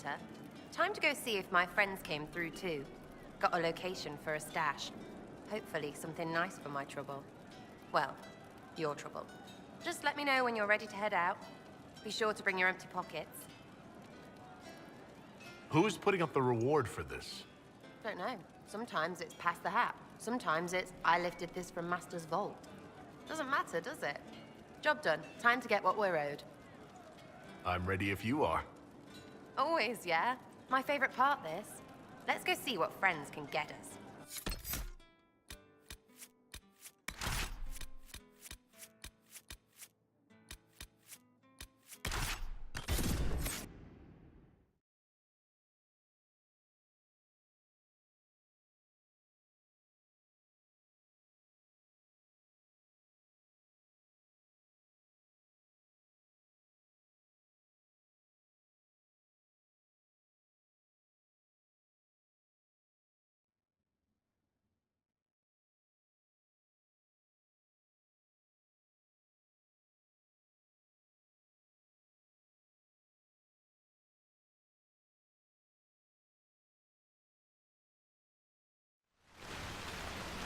Inquisitor. Time to go see if my friends came through too. Got a location for a stash. Hopefully something nice for my trouble. Well, your trouble. Just let me know when you're ready to head out. Be sure to bring your empty pockets. Who's putting up the reward for this? Don't know. Sometimes it's pass the hat. Sometimes it's I lifted this from Master's vault. Doesn't matter, does it? Job done. Time to get what we're owed. I'm ready if you are. Always, yeah. My favorite part, this. Let's go see what friends can get us.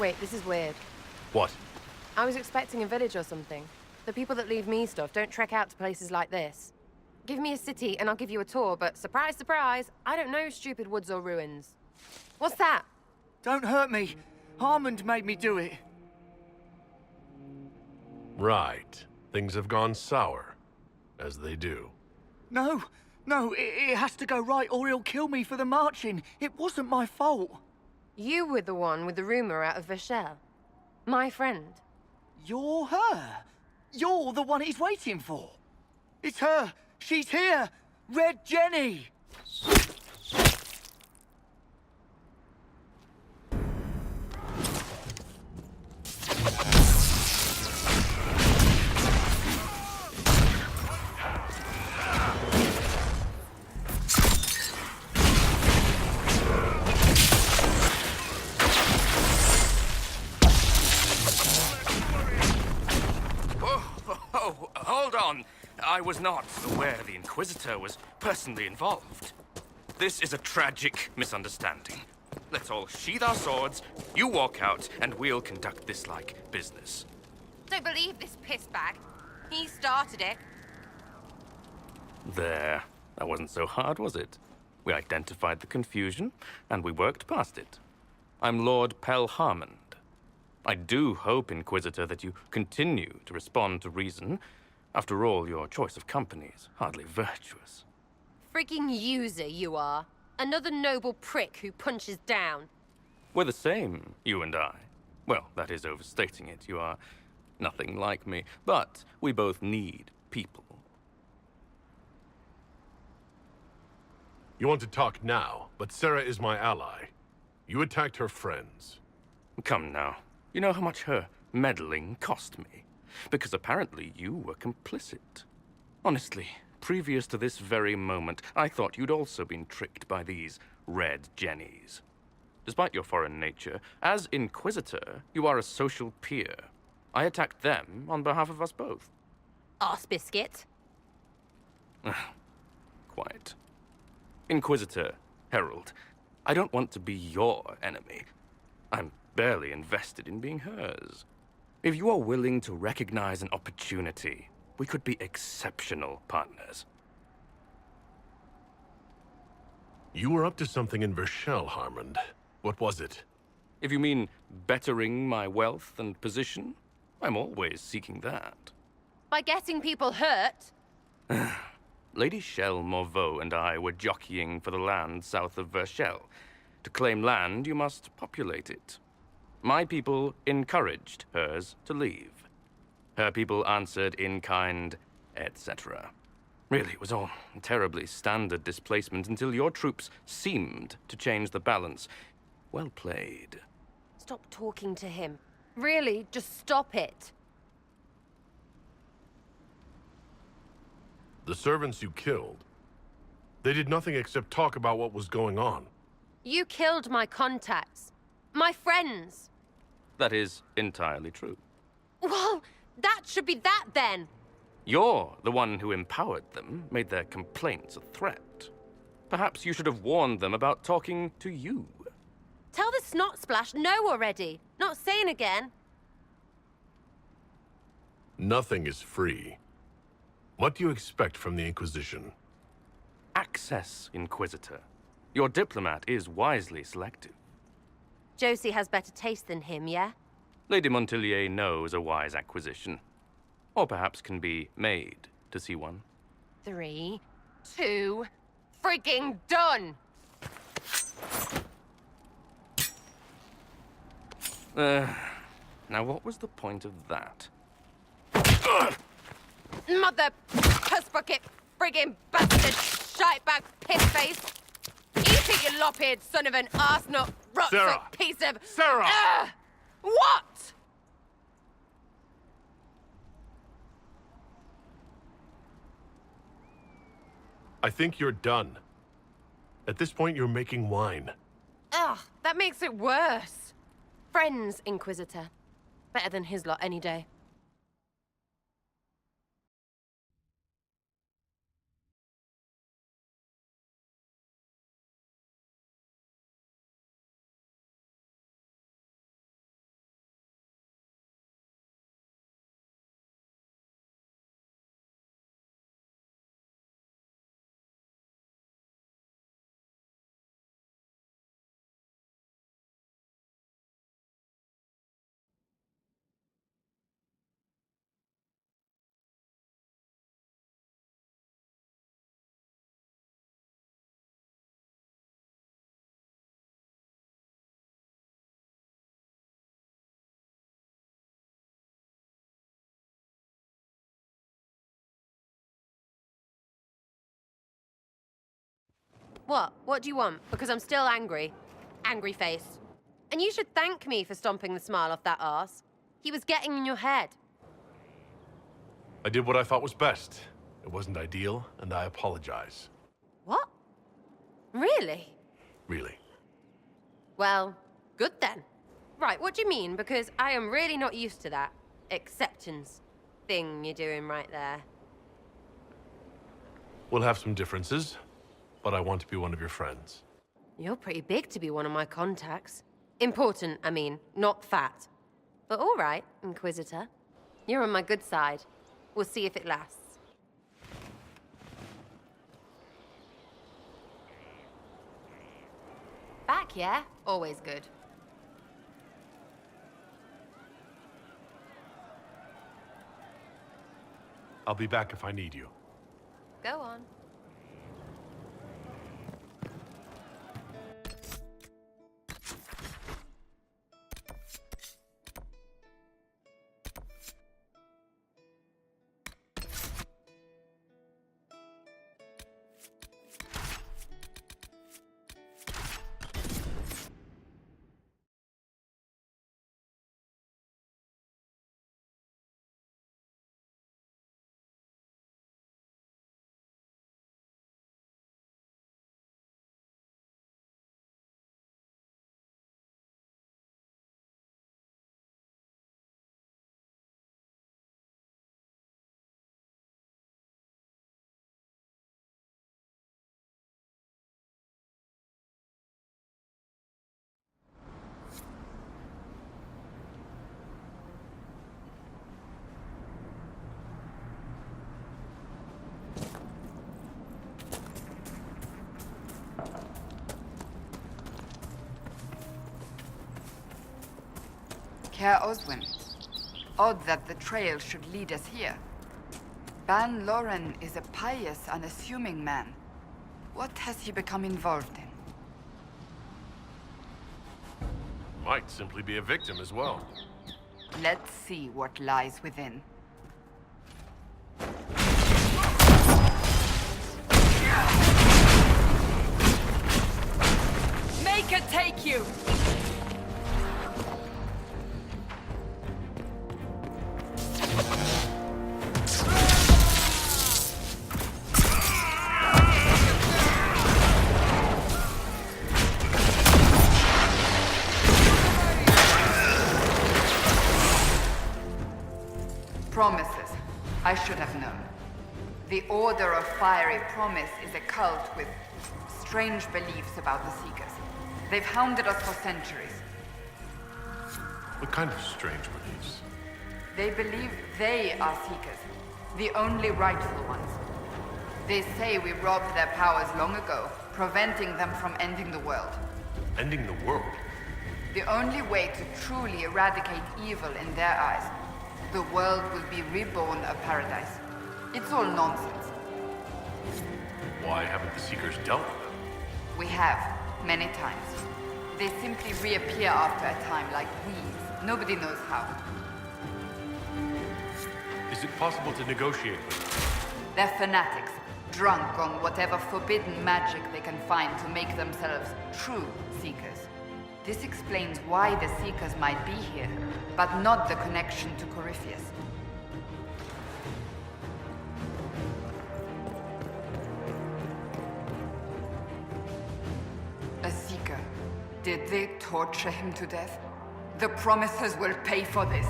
Wait, this is weird. What? I was expecting a village or something. The people that leave me stuff don't trek out to places like this. Give me a city and I'll give you a tour, but surprise, surprise, I don't know stupid woods or ruins. What's that? Don't hurt me. Harmond made me do it. Right. Things have gone sour. As they do. No, it has to go right or he'll kill me for the marching. It wasn't my fault. You were the one with the rumor out of Vashel. My friend. You're her. You're the one he's waiting for. It's her. She's here. Red Jenny. Hold on. I was not aware the Inquisitor was personally involved. This is a tragic misunderstanding. Let's all sheath our swords, you walk out, and we'll conduct this like business. Don't believe this pissbag. He started it. There. That wasn't so hard, was it? We identified the confusion, and we worked past it. I'm Lord Pel Harmond. I do hope, Inquisitor, that you continue to respond to reason. After all, your choice of company is hardly virtuous. Freaking user, you are. Another noble prick who punches down. We're the same, you and I. Well, that is overstating it. You are nothing like me. But we both need people. You want to talk now, but Sarah is my ally. You attacked her friends. Come now. You know how much her meddling cost me? Because apparently you were complicit. Honestly, previous to this very moment, I thought you'd also been tricked by these red jennies. Despite your foreign nature, as Inquisitor, you are a social peer. I attacked them on behalf of us both. Arse biscuit. Quiet. Inquisitor, Herald, I don't want to be your enemy. I'm barely invested in being hers. If you are willing to recognize an opportunity, we could be exceptional partners. You were up to something in Vashel, Harmond. What was it? If you mean bettering my wealth and position, I'm always seeking that. By getting people hurt? Lady Shell Morveau and I were jockeying for the land south of Vashel. To claim land, you must populate it. My people encouraged hers to leave. Her people answered in kind, etc. Really, it was all terribly standard displacement until your troops seemed to change the balance. Well played. Stop talking to him. Really, just stop it. The servants you killed. They did nothing except talk about what was going on. You killed my contacts. My friends. That is entirely true. Well, that should be that then. You're the one who empowered them, made their complaints a threat. Perhaps you should have warned them about talking to you. Tell the snot splash no already. Not saying again. Nothing is free. What do you expect from the Inquisition? Access, Inquisitor. Your diplomat is wisely selective. Josie has better taste than him, yeah? Lady Montillier knows a wise acquisition. Or perhaps can be made to see one. 3, 2, freaking done! Now what was the point of that? Mother puss bucket, friggin' bastard, shitebag, piss-face! Eating you lop-eared son of an arsenal, Sarah! rot piece of... Sarah! What? I think you're done. At this point, you're making wine. Ugh, that makes it worse. Friends, Inquisitor. Better than his lot any day. What? What do you want? Because I'm still angry. Angry face. And you should thank me for stomping the smile off that arse. He was getting in your head. I did what I thought was best. It wasn't ideal, and I apologize. What? Really? Really. Well, good then. Right, what do you mean? Because I am really not used to that acceptance thing you're doing right there. We'll have some differences, but I want to be one of your friends. You're pretty big to be one of my contacts. Important, I mean, not fat. But all right, Inquisitor. You're on my good side. We'll see if it lasts. Back, yeah? Always good. I'll be back if I need you. Go on. Herr Oswin, odd that the trail should lead us here. Ban Loren is a pious, unassuming man. What has he become involved in? Might simply be a victim as well. Let's see what lies within. Make it take you! Promises. I should have known. The Order of Fiery Promise is a cult with strange beliefs about the Seekers. They've hounded us for centuries. What kind of strange beliefs? They believe they are Seekers, the only rightful ones. They say we robbed their powers long ago, preventing them from ending the world. Ending the world? The only way to truly eradicate evil in their eyes, the world will be reborn a paradise. It's all nonsense. Why haven't the Seekers dealt with them? We have, many times. They simply reappear after a time like weeds. Nobody knows how. Is it possible to negotiate with them? They're fanatics, drunk on whatever forbidden magic they can find to make themselves true Seekers. This explains why the Seekers might be here, but not the connection to Corypheus. A Seeker. Did they torture him to death? The Promisers will pay for this.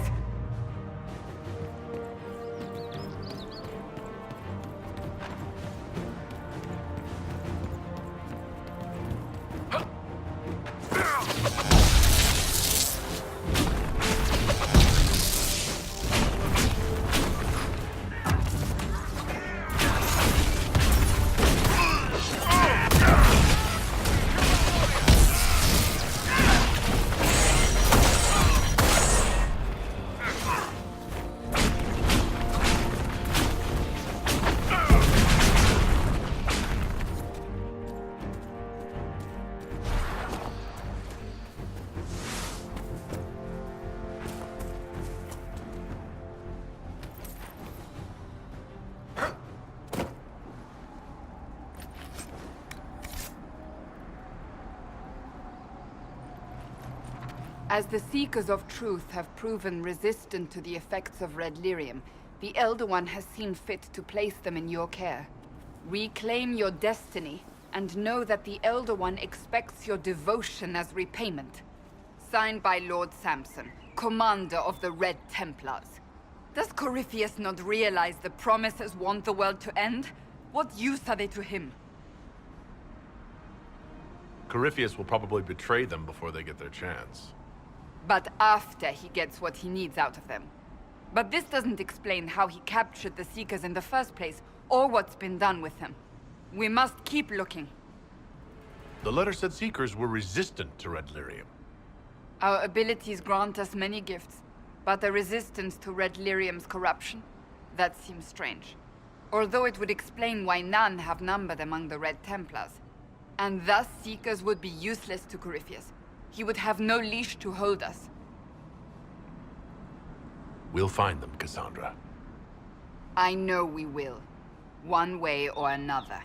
As the Seekers of Truth have proven resistant to the effects of red lyrium, the Elder One has seen fit to place them in your care. Reclaim your destiny, and know that the Elder One expects your devotion as repayment. Signed by Lord Samson, Commander of the Red Templars. Does Corypheus not realize the Promisers want the world to end? What use are they to him? Corypheus will probably betray them before they get their chance. But after he gets what he needs out of them. But this doesn't explain how he captured the Seekers in the first place, or what's been done with them. We must keep looking. The letter said Seekers were resistant to red lyrium. Our abilities grant us many gifts, but a resistance to red lyrium's corruption? That seems strange. Although it would explain why none have numbered among the Red Templars. And thus Seekers would be useless to Corypheus. He would have no leash to hold us. We'll find them, Cassandra. I know we will. One way or another.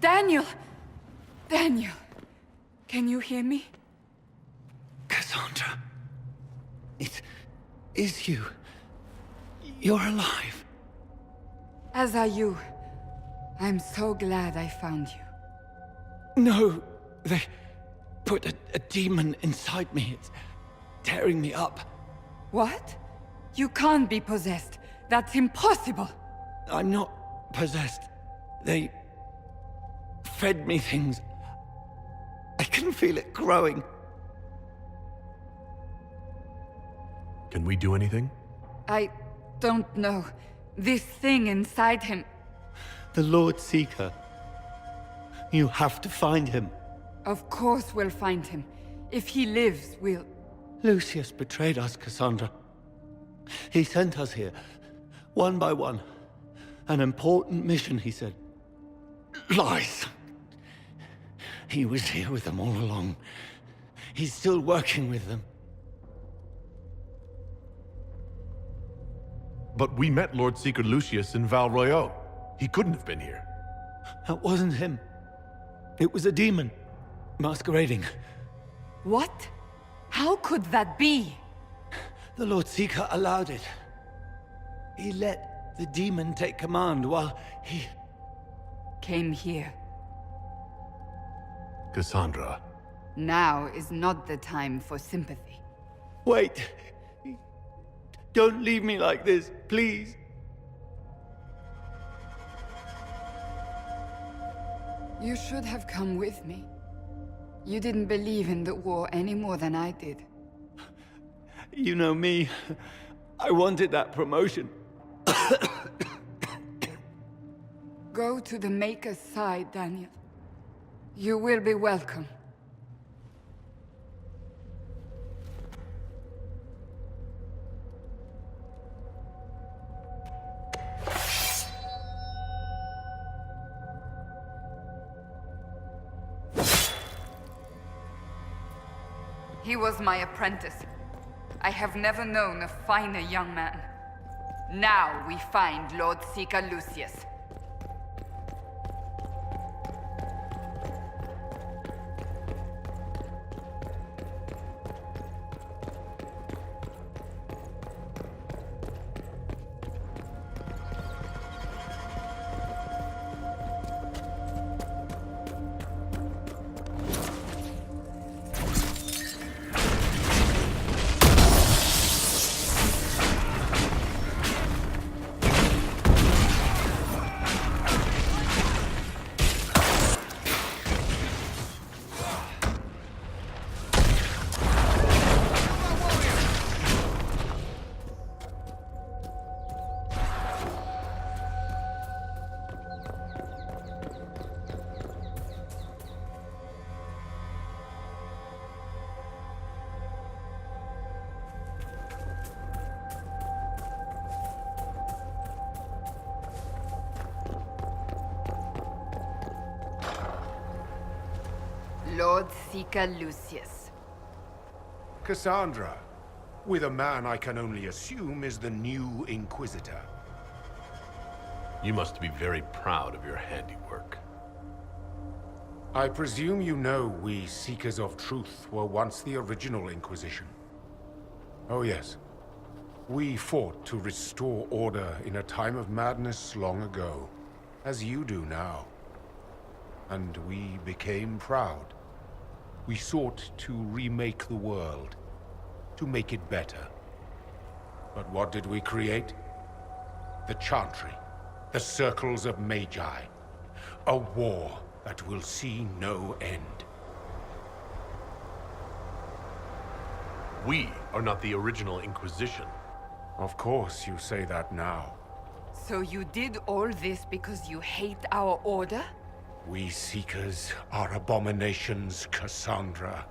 Daniel! Daniel! Can you hear me? Cassandra. It is you. You're alive. As are you. I'm so glad I found you. No, they put a demon inside me. It's tearing me up. What? You can't be possessed. That's impossible. I'm not possessed. They fed me things. I can feel it growing. Can we do anything? I don't know. This thing inside him. The Lord Seeker. You have to find him. Of course we'll find him. If he lives, we'll... Lucius betrayed us, Cassandra. He sent us here, one by one. An important mission, he said. Lies. He was here with them all along. He's still working with them. But we met Lord Seeker Lucius in Val Royeaux. He couldn't have been here. That wasn't him. It was a demon, masquerading. What? How could that be? The Lord Seeker allowed it. He let the demon take command while he... Came here. Cassandra. Now is not the time for sympathy. Wait! Don't leave me like this, please. You should have come with me. You didn't believe in the war any more than I did. You know me. I wanted that promotion. Go to the Maker's side, Daniel. You will be welcome. He was my apprentice. I have never known a finer young man. Now we find Lord Seeker Lucius. Lord Seeker Lucius. Cassandra, with a man I can only assume is the new Inquisitor. You must be very proud of your handiwork. I presume you know we Seekers of Truth were once the original Inquisition. Oh yes. We fought to restore order in a time of madness long ago, as you do now. And we became proud. We sought to remake the world, to make it better. But what did we create? The Chantry, the Circles of Magi. A war that will see no end. We are not the original Inquisition. Of course you say that now. So you did all this because you hate our order? We Seekers are abominations, Cassandra.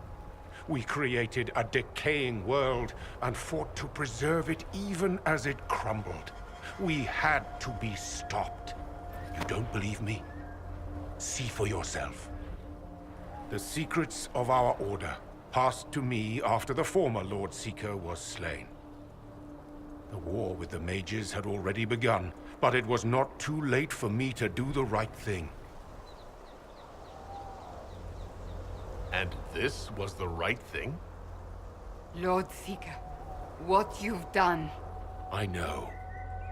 We created a decaying world and fought to preserve it even as it crumbled. We had to be stopped. You don't believe me? See for yourself. The secrets of our order passed to me after the former Lord Seeker was slain. The war with the mages had already begun, but it was not too late for me to do the right thing. And this was the right thing? Lord Seeker, what you've done. I know.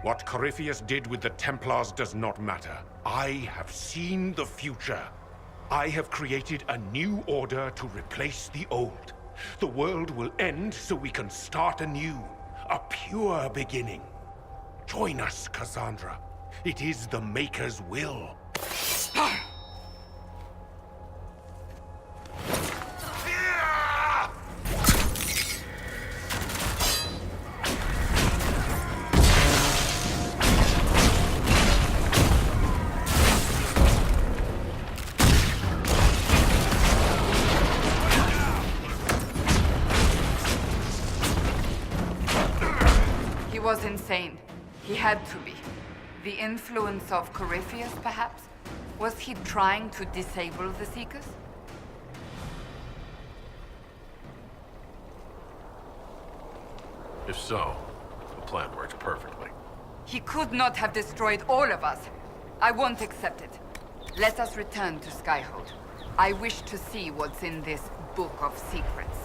What Corypheus did with the Templars does not matter. I have seen the future. I have created a new order to replace the old. The world will end so we can start anew. A pure beginning. Join us, Cassandra. It is the Maker's will. He was insane. He had to be. The influence of Corypheus, perhaps? Was he trying to disable the Seekers? If so, the plan works perfectly. He could not have destroyed all of us. I won't accept it. Let us return to Skyhold. I wish to see what's in this Book of Secrets.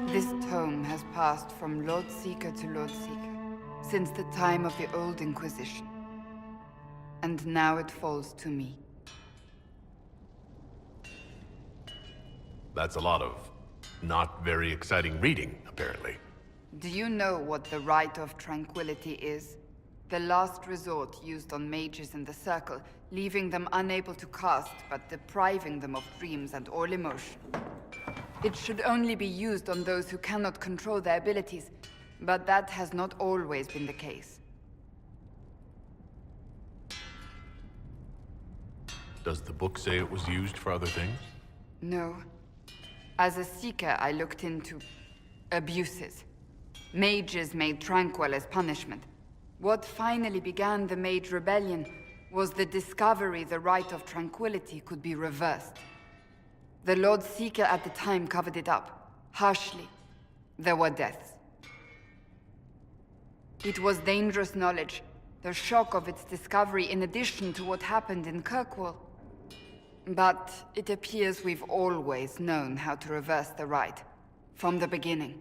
This tome has passed from Lord Seeker to Lord Seeker, since the time of the Old Inquisition. And now it falls to me. That's a lot of not very exciting reading, apparently. Do you know what the Rite of Tranquility is? The last resort used on mages in the Circle, leaving them unable to cast, but depriving them of dreams and all emotion. It should only be used on those who cannot control their abilities, but that has not always been the case. Does the book say it was used for other things? No. As a Seeker, I looked into abuses. Mages made Tranquil as punishment. What finally began the Mage Rebellion was the discovery the Rite of Tranquility could be reversed. The Lord Seeker at the time covered it up, harshly. There were deaths. It was dangerous knowledge, the shock of its discovery in addition to what happened in Kirkwall. But it appears we've always known how to reverse the rite, from the beginning.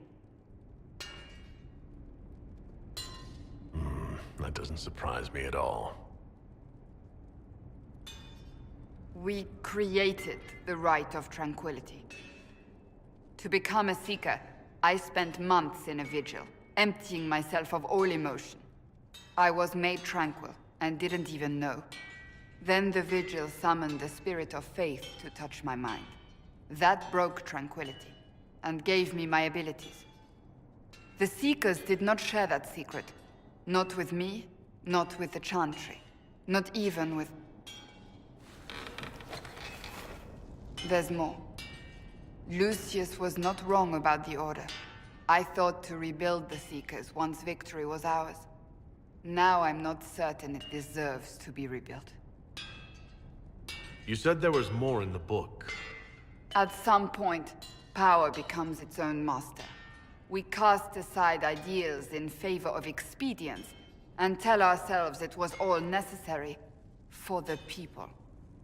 That doesn't surprise me at all. We created the Rite of Tranquility. To become a Seeker, I spent months in a vigil, emptying myself of all emotion. I was made tranquil, and didn't even know. Then the vigil summoned the spirit of faith to touch my mind. That broke tranquility, and gave me my abilities. The Seekers did not share that secret. Not with me, not with the Chantry, not even with... There's more. Lucius was not wrong about the Order. I thought to rebuild the Seekers once victory was ours. Now I'm not certain it deserves to be rebuilt. You said there was more in the book. At some point, power becomes its own master. We cast aside ideals in favor of expedience, and tell ourselves it was all necessary for the people.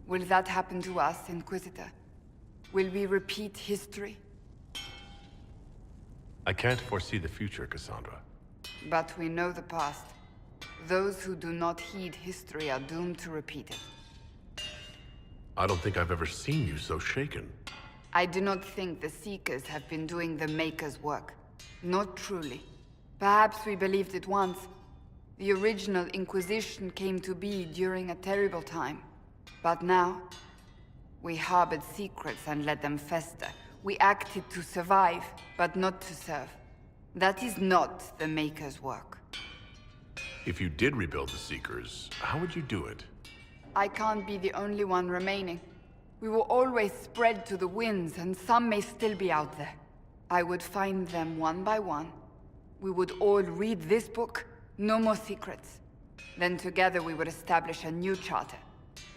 Will that happen to us, Inquisitor? Will we repeat history? I can't foresee the future, Cassandra. But we know the past. Those who do not heed history are doomed to repeat it. I don't think I've ever seen you so shaken. I do not think the Seekers have been doing the Maker's work. Not truly. Perhaps we believed it once. The original Inquisition came to be during a terrible time. But now, we harbored secrets and let them fester. We acted to survive, but not to serve. That is not the Maker's work. If you did rebuild the Seekers, how would you do it? I can't be the only one remaining. We will always spread to the winds, and some may still be out there. I would find them one by one. We would all read this book, no more secrets. Then together we would establish a new charter.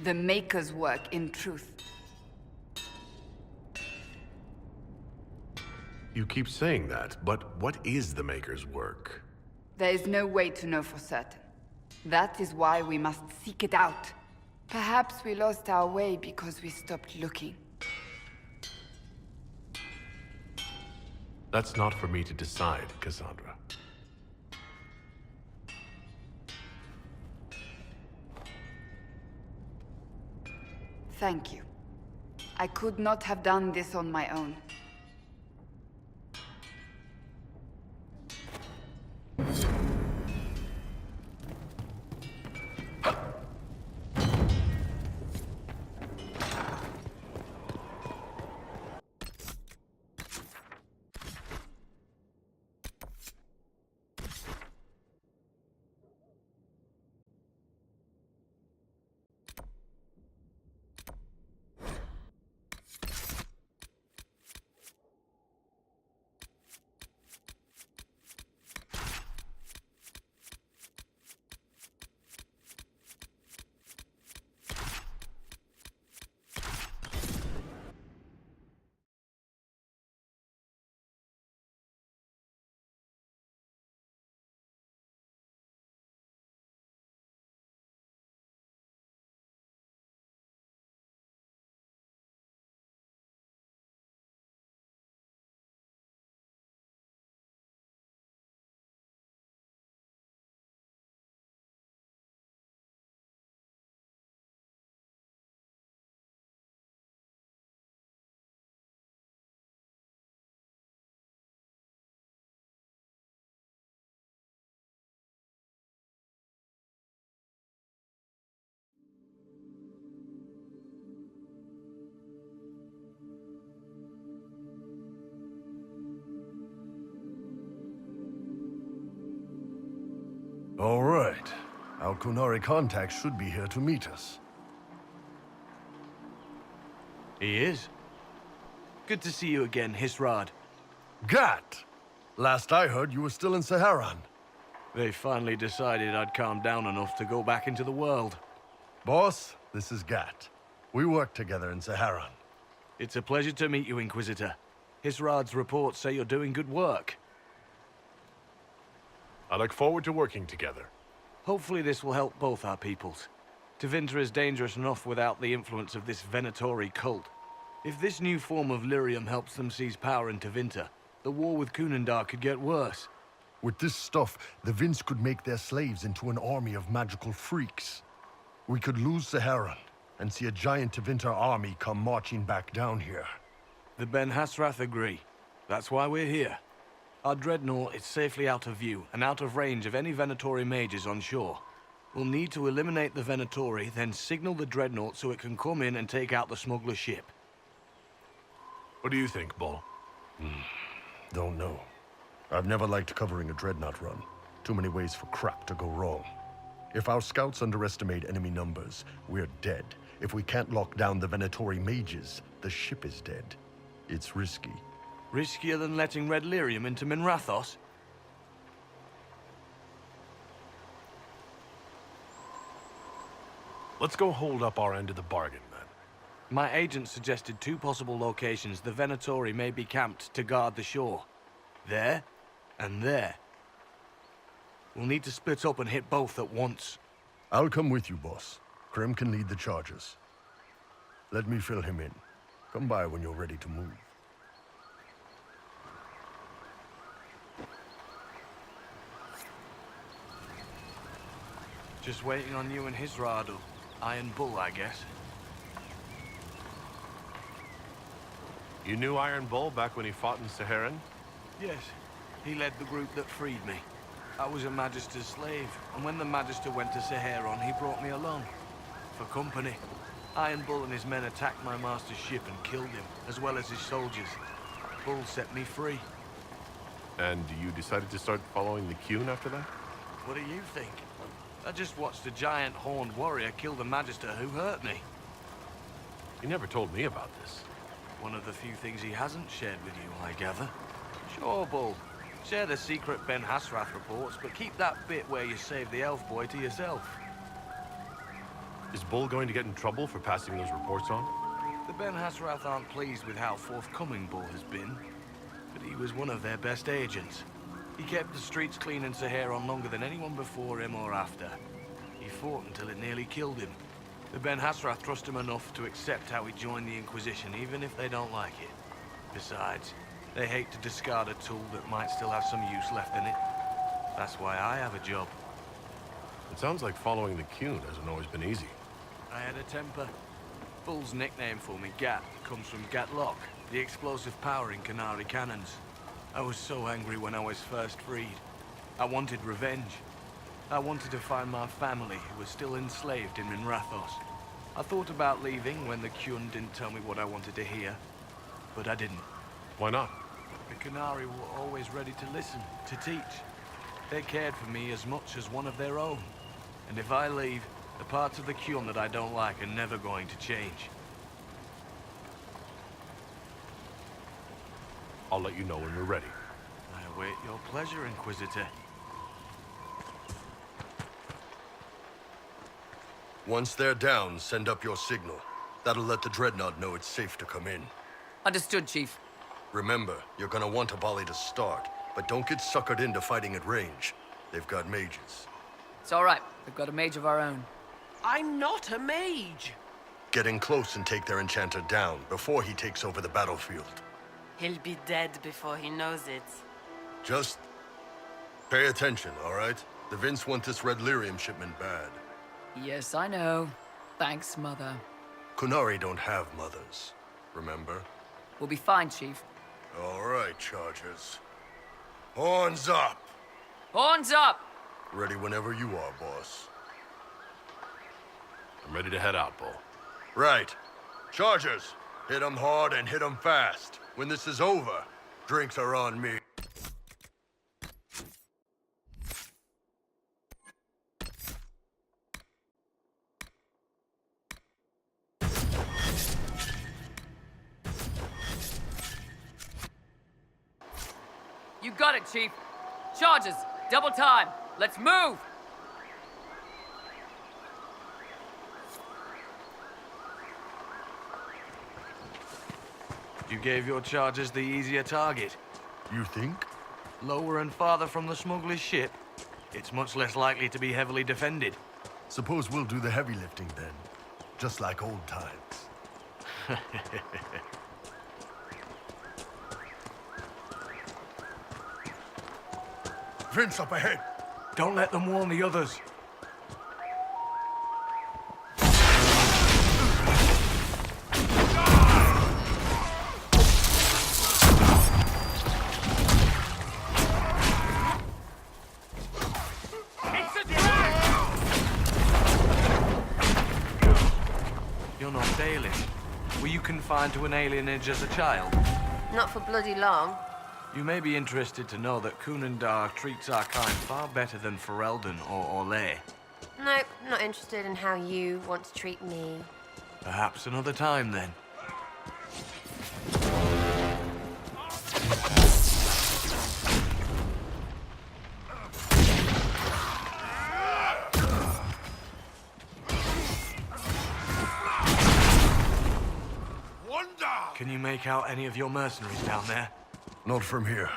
The Maker's work in truth. You keep saying that, but what is the Maker's work? There is no way to know for certain. That is why we must seek it out. Perhaps we lost our way because we stopped looking. That's not for me to decide, Cassandra. Thank you. I could not have done this on my own. All right. Our Kunari contact should be here to meet us. He is. Good to see you again, Hisrad. Gat! Last I heard, you were still in Saharan. They finally decided I'd calmed down enough to go back into the world. Boss, this is Gat. We work together in Saharan. It's a pleasure to meet you, Inquisitor. Hisrad's reports say you're doing good work. I look forward to working together. Hopefully this will help both our peoples. Tevinter is dangerous enough without the influence of this Venatori cult. If this new form of lyrium helps them seize power in Tevinter, the war with Kunandar could get worse. With this stuff, the Vince could make their slaves into an army of magical freaks. We could lose Saharan, and see a giant Tevinter army come marching back down here. The Ben Hasrath agree. That's why we're here. Our dreadnought is safely out of view and out of range of any Venatori mages on shore. We'll need to eliminate the Venatori, then signal the dreadnought so it can come in and take out the smuggler ship. What do you think, Ball? Don't know. I've never liked covering a dreadnought run. Too many ways for crap to go wrong. If our scouts underestimate enemy numbers, we're dead. If we can't lock down the Venatori mages, the ship is dead. It's risky. Riskier than letting Red Lyrium into Minrathos? Let's go hold up our end of the bargain, then. My agent suggested 2 possible locations the Venatori may be camped to guard the shore. There, and there. We'll need to split up and hit both at once. I'll come with you, boss. Krem can lead the charges. Let me fill him in. Come by when you're ready to move. Just waiting on you and his Rado. Iron Bull, I guess. You knew Iron Bull back when he fought in Saharan? Yes, he led the group that freed me. I was a Magister's slave, and when the Magister went to Saharan, he brought me along. For company. Iron Bull and his men attacked my master's ship and killed him, as well as his soldiers. Bull set me free. And you decided to start following the Qun after that? What do you think? I just watched a giant horned warrior kill the Magister who hurt me. You never told me about this. One of the few things he hasn't shared with you, I gather. Sure, Bull. Share the secret Ben Hasrath reports, but keep that bit where you saved the elf boy to yourself. Is Bull going to get in trouble for passing those reports on? The Ben Hasrath aren't pleased with how forthcoming Bull has been, but he was one of their best agents. He kept the streets clean in Saharan longer than anyone before him or after. He fought until it nearly killed him. The Ben Hasrath trust him enough to accept how he joined the Inquisition, even if they don't like it. Besides, they hate to discard a tool that might still have some use left in it. That's why I have a job. It sounds like following the Qun hasn't always been easy. I had a temper. Bull's nickname for me, Gat, comes from Gatlock, the explosive power in Canary cannons. I was so angry when I was first freed. I wanted revenge. I wanted to find my family, who was still enslaved in Minrathos. I thought about leaving when the Qun didn't tell me what I wanted to hear, but I didn't. Why not? The Canary were always ready to listen, to teach. They cared for me as much as one of their own. And if I leave, the parts of the Qun that I don't like are never going to change. I'll let you know when we're ready. I await your pleasure, Inquisitor. Once they're down, send up your signal. That'll let the Dreadnought know it's safe to come in. Understood, Chief. Remember, you're gonna want a volley to start, but don't get suckered into fighting at range. They've got mages. It's all right. We've got a mage of our own. I'm not a mage. Get in close and take their enchanter down before he takes over the battlefield. He'll be dead before he knows it. Just pay attention, all right? The Vince want this red lyrium shipment bad. Yes, I know. Thanks, Mother. Kunari don't have mothers, remember? We'll be fine, Chief. All right, Chargers. Horns up! Horns up! Ready whenever you are, boss. I'm ready to head out, Bull. Right. Chargers, hit 'em hard and hit 'em fast. When this is over, drinks are on me. You got it, Chief. Charges! Double time! Let's move! You gave your charges the easier target. You think? Lower and farther from the smuggler's ship, it's much less likely to be heavily defended. Suppose we'll do the heavy lifting then. Just like old times. Vince up ahead! Don't let them warn the others. You're not Dalian. Were you confined to an alienage as a child? Not for bloody long. You may be interested to know that Kunandar treats our kind far better than Ferelden or Orlais. Nope, not interested in how you want to treat me. Perhaps another time, then. Can you make out any of your mercenaries down there? Not from here.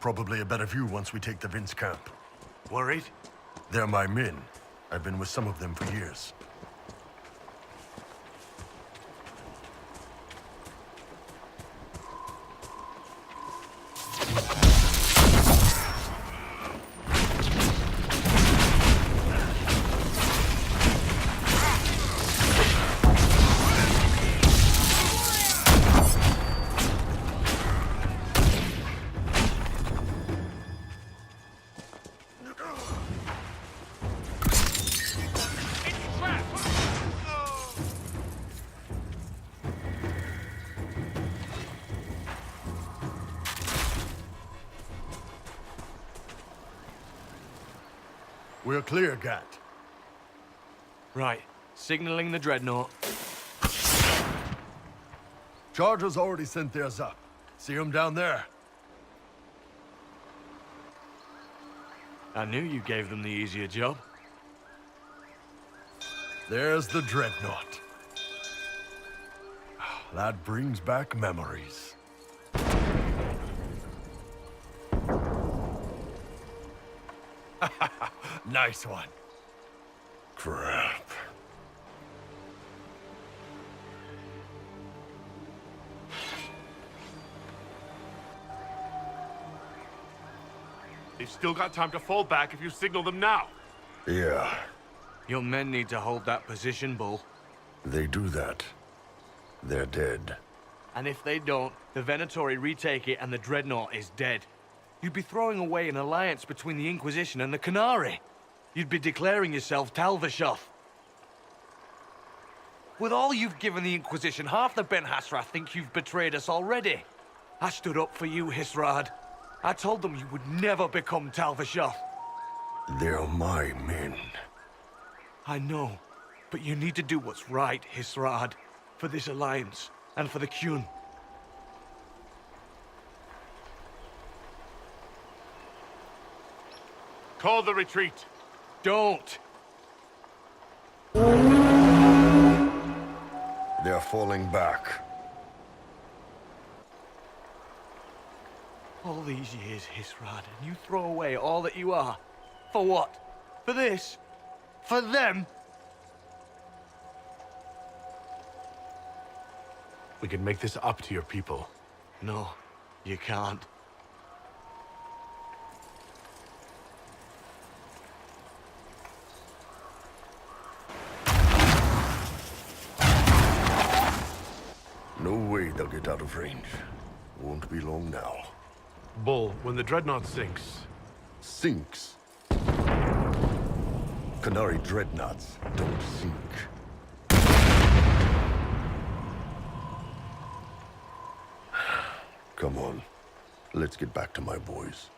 Probably a better view once we take the Vince camp. Worried? They're my men. I've been with some of them for years. We're clear, Gat. Right. Signaling the Dreadnought. Chargers already sent theirs up. See them down there? I knew you gave them the easier job. There's the Dreadnought. That brings back memories. Nice one. Crap. They've still got time to fall back if you signal them now. Yeah, Your men need to hold that position, Bull. they do that. They're dead. And if they don't, the Venatori retake it and the Dreadnought is dead. You'd be throwing away an alliance between the Inquisition and the Canary. You'd be declaring yourself Talvishoth. With all you've given the Inquisition, half the Ben Hassrath think you've betrayed us already. I stood up for you, Hisrad. I told them you would never become Talvishoth. They're my men. I know, but you need to do what's right, Hisrad. For this alliance, and for the Qun. Call the retreat. Don't! They're falling back. All these years, Hisrad, and you throw away all that you are. For what? For this? For them? We can make this up to your people. No, you can't. No way they'll get out of range. Won't be long now. Bull, when the Dreadnought sinks, Sinks. Canary dreadnoughts don't sink. Come on. Let's get back to my boys.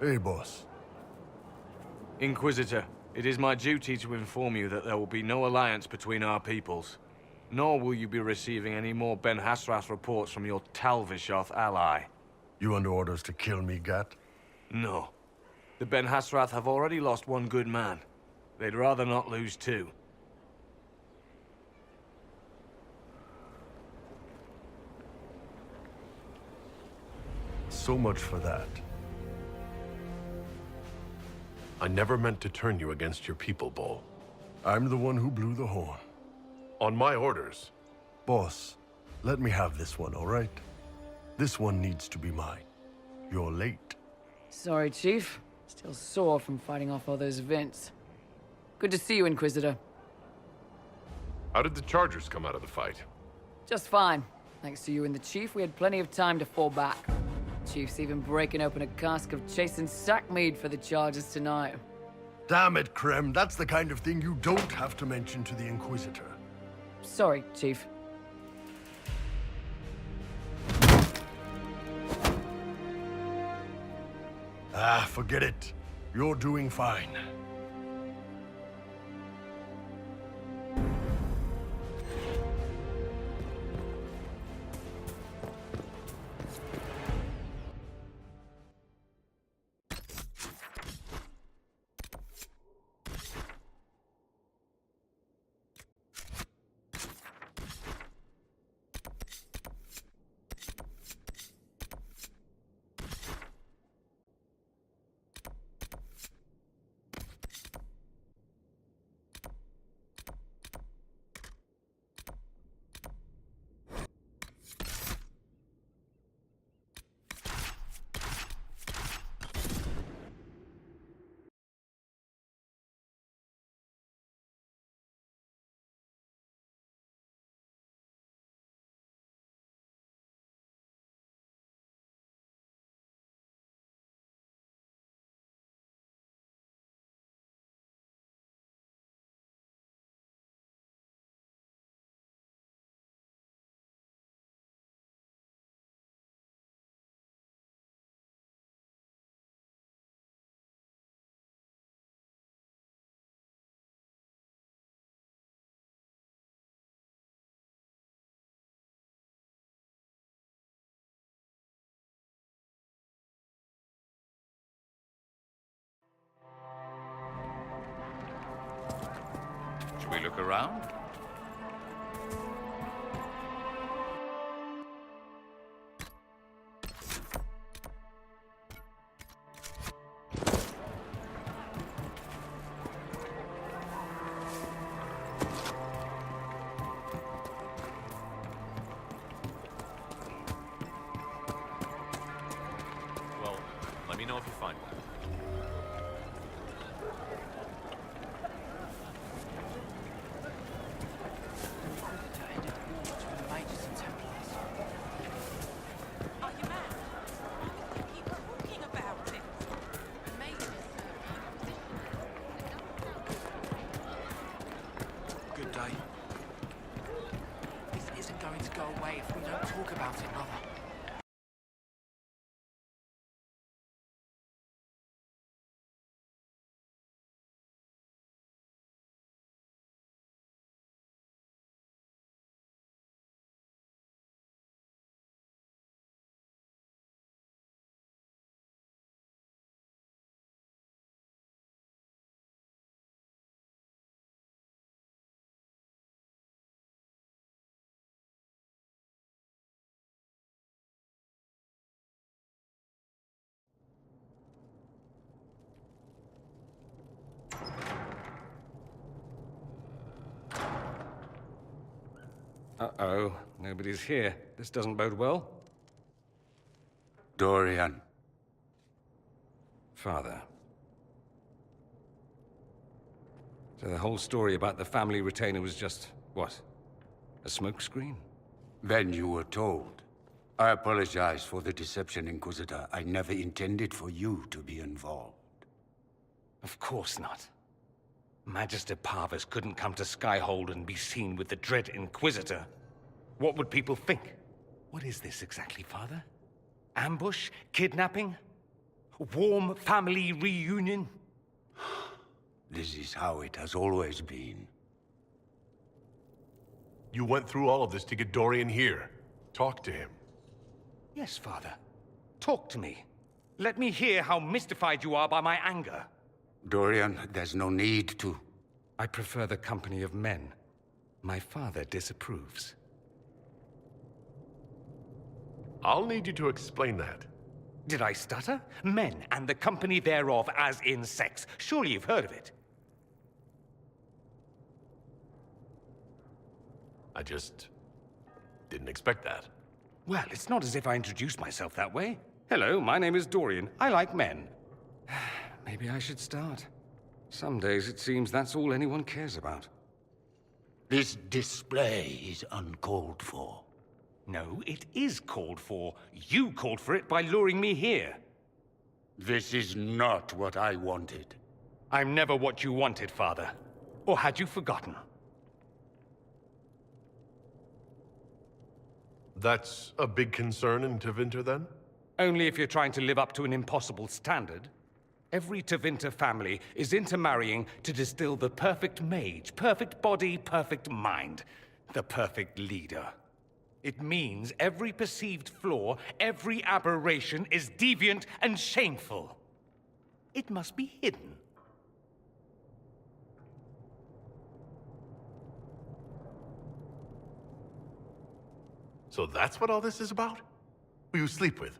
Hey, boss. Inquisitor, it is my duty to inform you that there will be no alliance between our peoples. Nor will you be receiving any more Ben Hassrath reports from your Talvishoth ally. You under orders to kill me, Gat? No. The Ben Hassrath have already lost one good man. They'd rather not lose two. So much for that. I never meant to turn you against your people, Bull. I'm the one who blew the horn. On my orders. Boss, let me have this one, all right? This one needs to be mine. You're late. Sorry, Chief. Still sore from fighting off all those vents. Good to see you, Inquisitor. How did the Chargers come out of the fight? Just fine. Thanks to you and the Chief, we had plenty of time to fall back. Chief's even breaking open a cask of chasing sackmead for the Chargers tonight. Damn it, Krem. That's the kind of thing you don't have to mention to the Inquisitor. Sorry, Chief. Ah, forget it. You're doing fine. Should we look around? Well, let me know if you find one. Good day. This isn't going to go away if we don't talk about it, Mother. Uh-oh, nobody's here. This doesn't bode well. Dorian. Father. So the whole story about the family retainer was just, what? A smokescreen? Then you were told. I apologize for the deception, Inquisitor. I never intended for you to be involved. Of course not. Magister Parvus couldn't come to Skyhold and be seen with the dread Inquisitor. What would people think? What is this exactly, Father? Ambush? Kidnapping? Warm family reunion? This is how it has always been. You went through all of this to get Dorian here. Talk to him. Yes, Father. Talk to me. Let me hear how mystified you are by my anger. Dorian, there's no need to. I prefer the company of men. My father disapproves. I'll need you to explain that. Did I stutter? Men and the company thereof, as in sex. Surely you've heard of it. I just didn't expect that. Well, it's not as if I introduced myself that way. Hello, my name is Dorian. I like men. Maybe I should start. Some days it seems that's all anyone cares about. This display is uncalled for. No, it is called for. You called for it by luring me here. This is not what I wanted. I'm never what you wanted, Father. Or had you forgotten? That's a big concern in Tevinter, then? Only if you're trying to live up to an impossible standard. Every Tevinter family is intermarrying to distill the perfect mage, perfect body, perfect mind, the perfect leader. It means every perceived flaw, every aberration is deviant and shameful. It must be hidden. So that's what all this is about? Who you sleep with?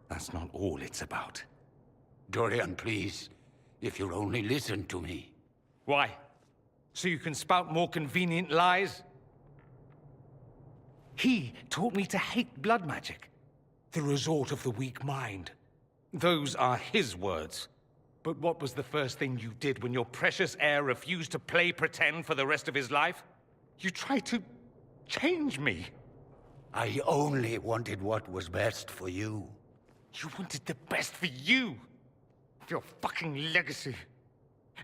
That's not all it's about. Dorian, please. If you'll only listen to me. Why? So you can spout more convenient lies? He taught me to hate blood magic. The resort of the weak mind. Those are his words. But what was the first thing you did when your precious heir refused to play pretend for the rest of his life? You tried to change me. I only wanted what was best for you. You wanted the best for you. Your fucking legacy.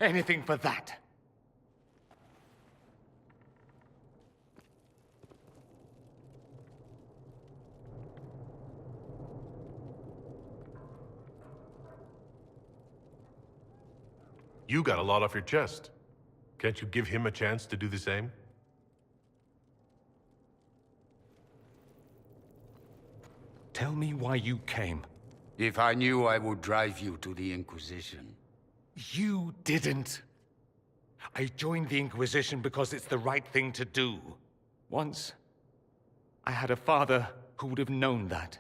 Anything for that. You got a lot off your chest. Can't you give him a chance to do the same? Tell me why you came. If I knew, I would drive you to the Inquisition. You didn't. I joined the Inquisition because it's the right thing to do. Once, I had a father who would have known that.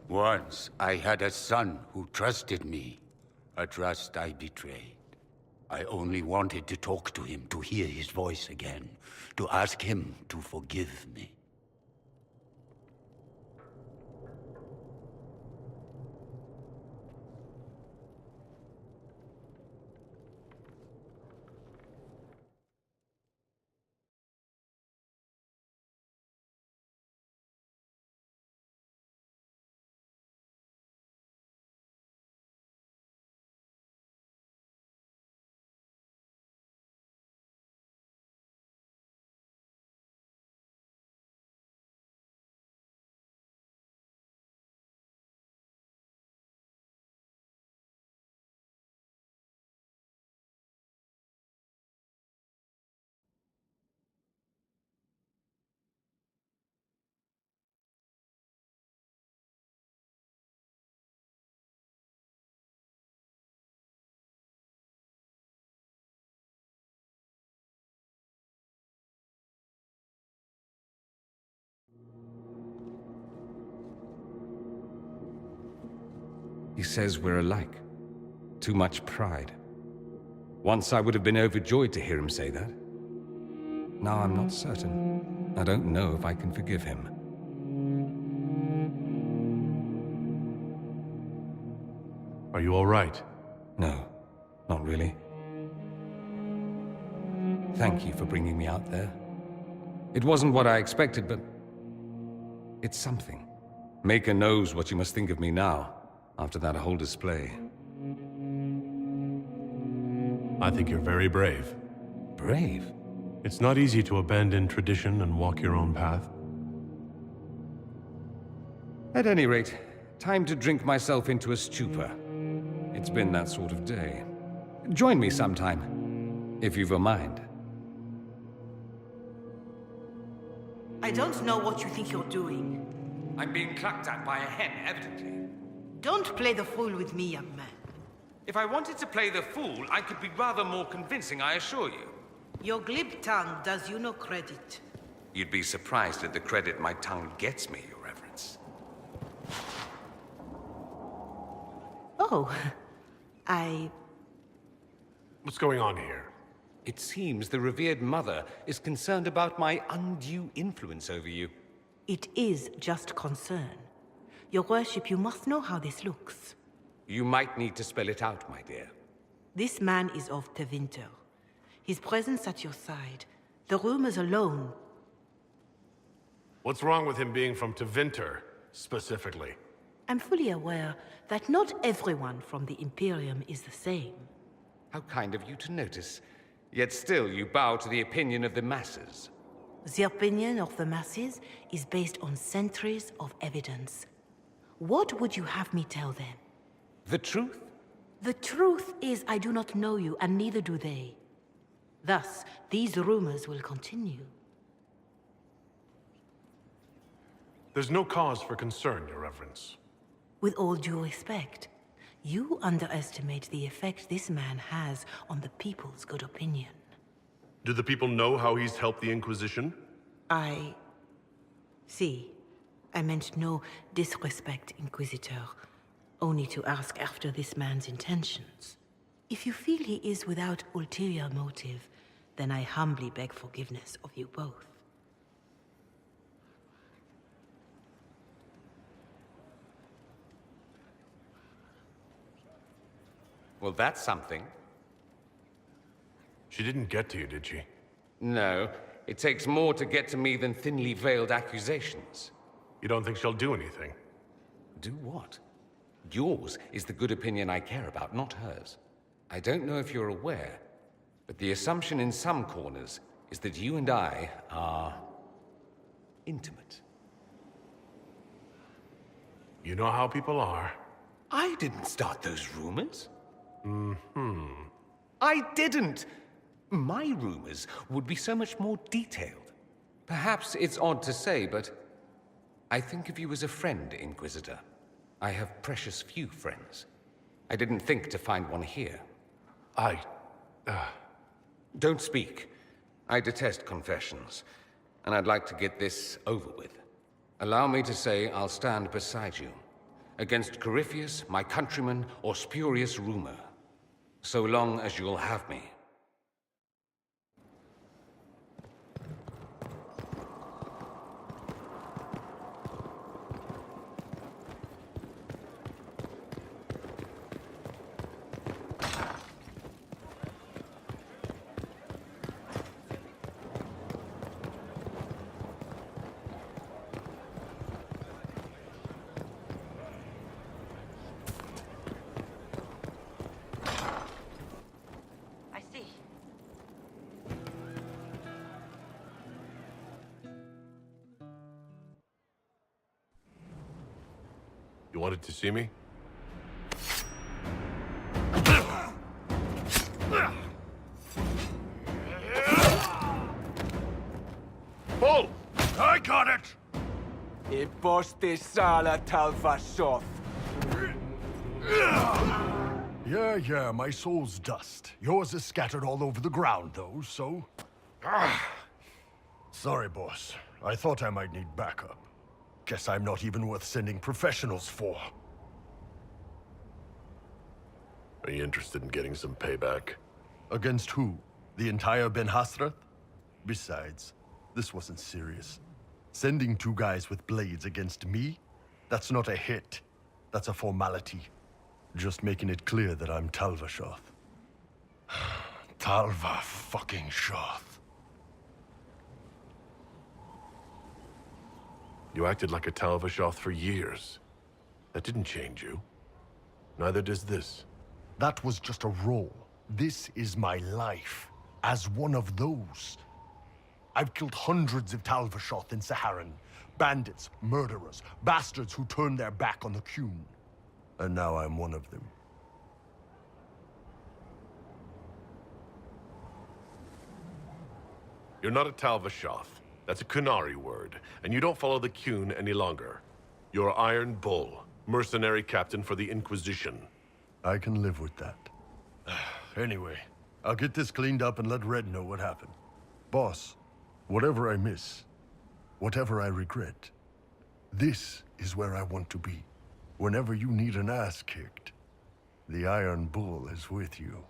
Once, I had a son who trusted me. A trust I betrayed. I only wanted to talk to him, to hear his voice again, to ask him to forgive me. He says we're alike. Too much pride. Once I would have been overjoyed to hear him say that. Now I'm not certain. I don't know if I can forgive him. Are you all right? No, not really. Thank you for bringing me out there. It wasn't what I expected, but it's something. Maker knows what you must think of me now, after that whole display. I think you're very brave. Brave? It's not easy to abandon tradition and walk your own path. At any rate, time to drink myself into a stupor. It's been that sort of day. Join me sometime, if you've a mind. I don't know what you think you're doing. I'm being clucked at by a hen, evidently. Don't play the fool with me, young man. If I wanted to play the fool, I could be rather more convincing, I assure you. Your glib tongue does you no credit. You'd be surprised at the credit my tongue gets me, Your Reverence. Oh, What's going on here? It seems the revered mother is concerned about my undue influence over you. It is just concern. Your worship, you must know how this looks. You might need to spell it out, my dear. This man is of Tevinter. His presence at your side, the rumors alone. What's wrong with him being from Tevinter, specifically? I'm fully aware that not everyone from the Imperium is the same. How kind of you to notice. Yet still you bow to the opinion of the masses. The opinion of the masses is based on centuries of evidence. What would you have me tell them? The truth? The truth is I do not know you, and neither do they. Thus, these rumors will continue. There's no cause for concern, Your Reverence. With all due respect, you underestimate the effect this man has on the people's good opinion. Do the people know how he's helped the Inquisition? See, I meant no disrespect, Inquisitor. Only to ask after this man's intentions. If you feel he is without ulterior motive, then I humbly beg forgiveness of you both. Well, that's something. She didn't get to you, did she? No, it takes more to get to me than thinly veiled accusations. You don't think she'll do anything? Do what? Yours is the good opinion I care about, not hers. I don't know if you're aware, but the assumption in some corners is that you and I are intimate. You know how people are. I didn't start those rumors. I didn't! My rumors would be so much more detailed. Perhaps it's odd to say, but I think of you as a friend, Inquisitor. I have precious few friends. I didn't think to find one here. Don't speak. I detest confessions, and I'd like to get this over with. Allow me to say I'll stand beside you, against Corypheus, my countryman, or spurious rumor, so long as you'll have me. You wanted to see me? Pull! I got it! Yeah, my soul's dust. Yours is scattered all over the ground, though, so... Sorry, boss. I thought I might need backup. Guess I'm not even worth sending professionals for. Are you interested in getting some payback? Against who? The entire Ben Hasrath? Besides, this wasn't serious. Sending two guys with blades against me? That's not a hit. That's a formality. Just making it clear that I'm Talva Shoth. Talva fucking Shoth. You acted like a Talvashoth for years. That didn't change you. Neither does this. That was just a role. This is my life. As one of those. I've killed hundreds of Talvashoth in Saharan. Bandits, murderers, bastards who turned their back on the Qun. And now I'm one of them. You're not a Talvashoth. That's a Qunari word, and you don't follow the Qun any longer. You're Iron Bull, mercenary captain for the Inquisition. I can live with that. Anyway, I'll get this cleaned up and let Red know what happened. Boss, whatever I miss, whatever I regret, this is where I want to be. Whenever you need an ass kicked, the Iron Bull is with you.